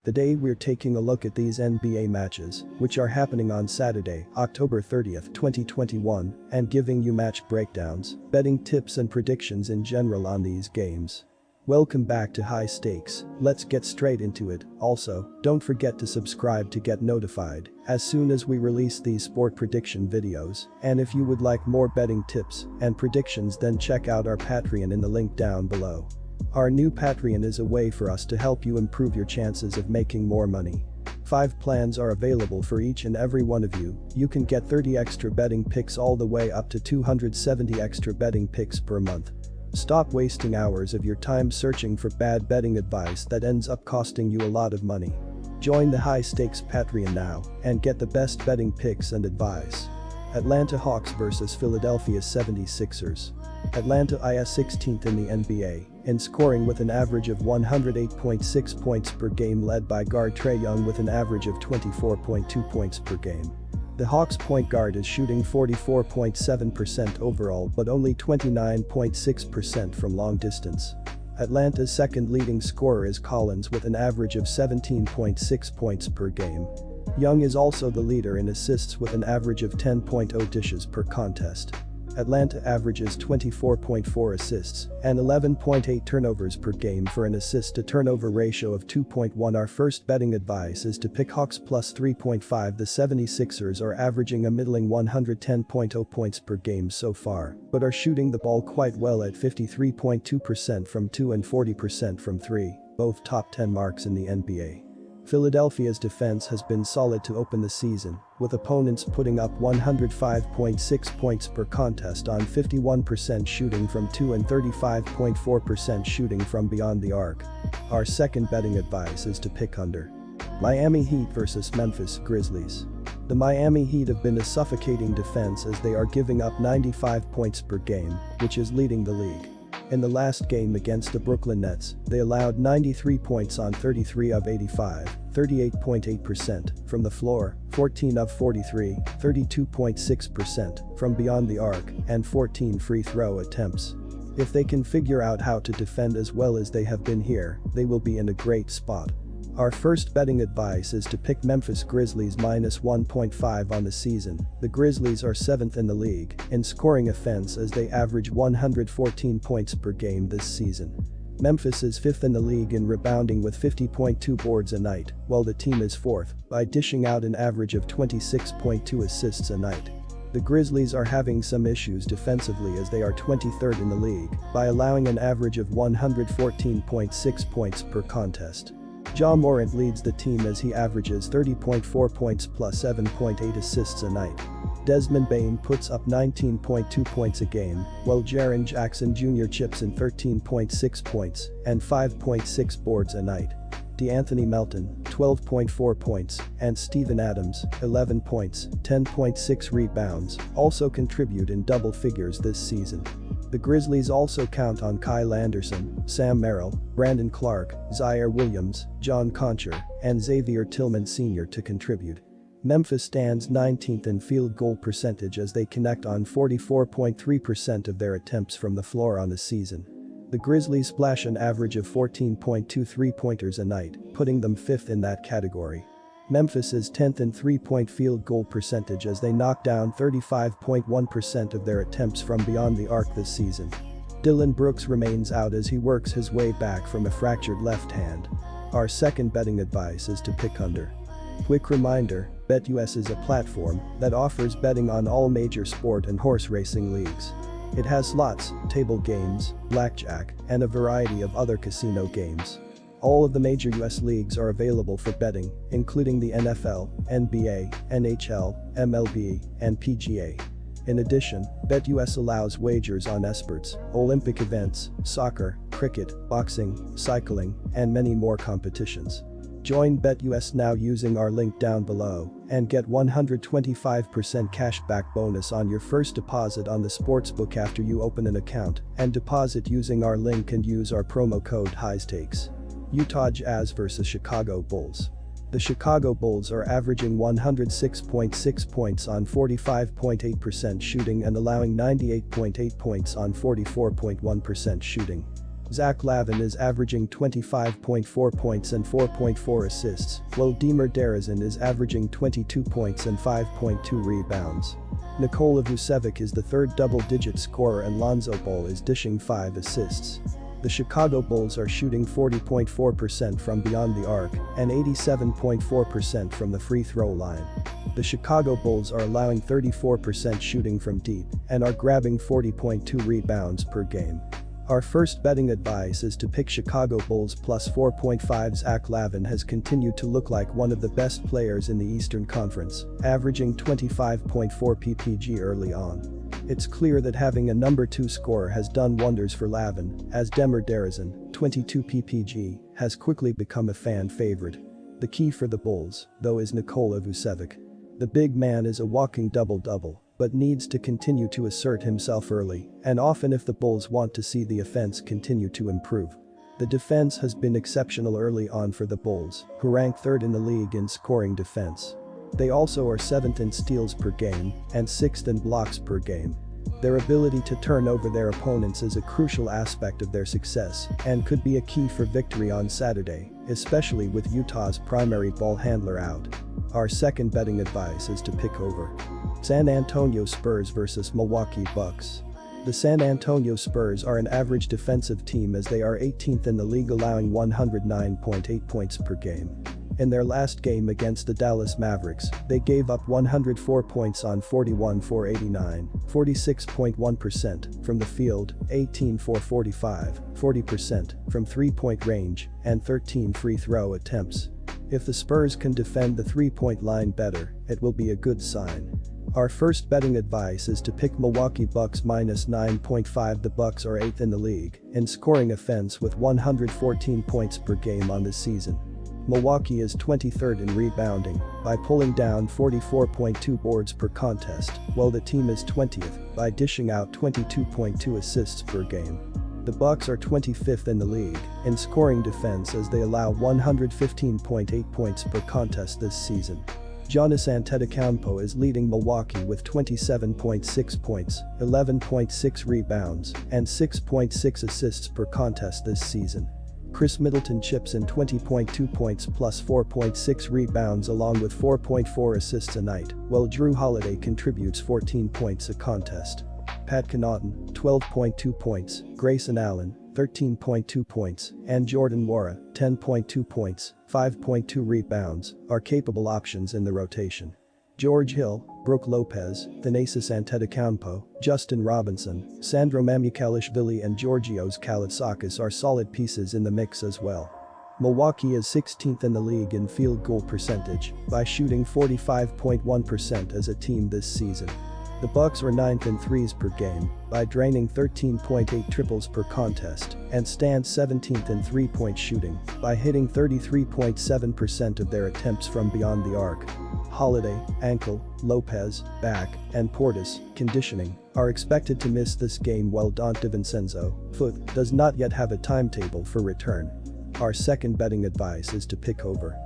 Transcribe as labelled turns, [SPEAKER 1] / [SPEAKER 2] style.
[SPEAKER 1] Today we're taking a look at these NBA matches, which are happening on Saturday, October 30th, 2021, and giving you match breakdowns, betting tips and predictions in general on these games. Welcome back to High Stakes, let's get straight into it. Also, don't forget to subscribe to get notified as soon as we release these sport prediction videos, and if you would like more betting tips and predictions, then check out our Patreon in the link down below. Our new Patreon is a way for us to help you improve your chances of making more money. 5 plans are available for each and every one of you. You can get 30 extra betting picks all the way up to 270 extra betting picks per month. Stop wasting hours of your time searching for bad betting advice that ends up costing you a lot of money. Join the High Stakes Patreon now and get the best betting picks and advice. Atlanta Hawks vs Philadelphia 76ers. Atlanta is 16th in the NBA in scoring with an average of 108.6 points per game, led by guard Trae Young with an average of 24.2 points per game. The Hawks point guard is shooting 44.7% overall but only 29.6% from long distance. Atlanta's second leading scorer is Collins with an average of 17.6 points per game. Young is also the leader in assists with an average of 10.0 dishes per contest. Atlanta averages 24.4 assists and 11.8 turnovers per game for an assist-to-turnover ratio of 2.1. Our first betting advice is to pick Hawks plus 3.5. The 76ers are averaging a middling 110.0 points per game so far, but are shooting the ball quite well at 53.2% from 2 and 40% from 3, both top 10 marks in the NBA. Philadelphia's defense has been solid to open the season, with opponents putting up 105.6 points per contest on 51% shooting from 2 and 35.4% shooting from beyond the arc. Our second betting advice is to pick under. Miami Heat vs Memphis Grizzlies. The Miami Heat have been a suffocating defense as they are giving up 95 points per game, which is leading the league. In the last game against the Brooklyn Nets, they allowed 93 points on 33 of 85, 38.8% from the floor, 14 of 43, 32.6% from beyond the arc, and 14 free throw attempts. If they can figure out how to defend as well as they have been here, they will be in a great spot. Our first betting advice is to pick Memphis Grizzlies minus 1.5 on the season. The Grizzlies are 7th in the league in scoring offense as they average 114 points per game this season. Memphis is 5th in the league in rebounding with 50.2 boards a night, while the team is 4th by dishing out an average of 26.2 assists a night. The Grizzlies are having some issues defensively as they are 23rd in the league by allowing an average of 114.6 points per contest. Ja Morant leads the team as he averages 30.4 points plus 7.8 assists a night. Desmond Bane puts up 19.2 points a game, while Jaren Jackson Jr. chips in 13.6 points and 5.6 boards a night. DeAnthony Melton, 12.4 points, and Steven Adams, 11 points, 10.6 rebounds, also contribute in double figures this season. The Grizzlies also count on Kyle Anderson, Sam Merrill, Brandon Clark, Zaire Williams, John Concher, and Xavier Tillman Sr. to contribute. Memphis stands 19th in field goal percentage as they connect on 44.3% of their attempts from the floor on the season. The Grizzlies splash an average of 14.2 three-pointers a night, putting them 5th in that category. Memphis is 10th in three-point field goal percentage as they knock down 35.1% of their attempts from beyond the arc this season. Dillon Brooks remains out as he works his way back from a fractured left hand. Our second betting advice is to pick under. Quick reminder, BetUS is a platform that offers betting on all major sport and horse racing leagues. It has slots, table games, blackjack, and a variety of other casino games. All of the major US leagues are available for betting, including the NFL, NBA, NHL, MLB, and PGA. In addition, BetUS allows wagers on esports, Olympic events, soccer, cricket, boxing, cycling, and many more competitions. Join BetUS now using our link down below and get 125% cashback bonus on your first deposit on the sportsbook after you open an account and deposit using our link and use our promo code HIGHSTAKES. Utah Jazz vs Chicago Bulls. The Chicago Bulls are averaging 106.6 points on 45.8% shooting and allowing 98.8 points on 44.1% shooting. Zach LaVine is averaging 25.4 points and 4.4 assists, while DeMar DeRozan is averaging 22 points and 5.2 rebounds. Nikola Vucevic is the third double-digit scorer and Lonzo Ball is dishing 5 assists. The Chicago Bulls are shooting 40.4% from beyond the arc and 87.4% from the free throw line. The Chicago Bulls are allowing 34% shooting from deep and are grabbing 40.2 rebounds per game. Our first betting advice is to pick Chicago Bulls plus 4.5. Zach LaVine has continued to look like one of the best players in the Eastern Conference, averaging 25.4 ppg early on. It's clear that having a number 2 scorer has done wonders for LaVine, as DeMar DeRozan, 22 ppg, has quickly become a fan favorite. The key for the Bulls, though, is Nikola Vucevic. The big man is a walking double-double, but needs to continue to assert himself early and often if the Bulls want to see the offense continue to improve. The defense has been exceptional early on for the Bulls, who rank 3rd in the league in scoring defense. They also are 7th in steals per game and 6th in blocks per game. Their ability to turn over their opponents is a crucial aspect of their success and could be a key for victory on Saturday, especially with Utah's primary ball handler out. Our second betting advice is to pick over San Antonio Spurs versus Milwaukee Bucks. The San Antonio Spurs are an average defensive team as they are 18th in the league, allowing 109.8 points per game. In their last game against the Dallas Mavericks, they gave up 104 points on 41 for 89, 46.1% from the field, 18 for 45, 40% from three-point range, and 13 free throw attempts. If the Spurs can defend the three-point line better, it will be a good sign. Our first betting advice is to pick Milwaukee Bucks minus 9.5. The Bucks are 8th in the league in scoring offense with 114 points per game on the season. Milwaukee is 23rd in rebounding by pulling down 44.2 boards per contest, while the team is 20th by dishing out 22.2 assists per game. The Bucks are 25th in the league in scoring defense as they allow 115.8 points per contest this season. Giannis Antetokounmpo is leading Milwaukee with 27.6 points, 11.6 rebounds, and 6.6 assists per contest this season. Chris Middleton chips in 20.2 points plus 4.6 rebounds along with 4.4 assists a night, while Jrue Holiday contributes 14 points a contest. Pat Connaughton, 12.2 points, Grayson Allen, 13.2 points, and Jordan Nwora, 10.2 points, 5.2 rebounds, are capable options in the rotation. George Hill, Brook Lopez, Thanasis Antetokounmpo, Justin Robinson, Sandro Mamukelashvili and Georgios Kalitsakis are solid pieces in the mix as well. Milwaukee is 16th in the league in field goal percentage by shooting 45.1% as a team this season. The Bucks are 9th in threes per game by draining 13.8 triples per contest and stand 17th in three-point shooting by hitting 33.7% of their attempts from beyond the arc. Holiday, ankle, Lopez, back, and Portis, conditioning, are expected to miss this game while Dante DiVincenzo, foot, does not yet have a timetable for return. Our second betting advice is to pick over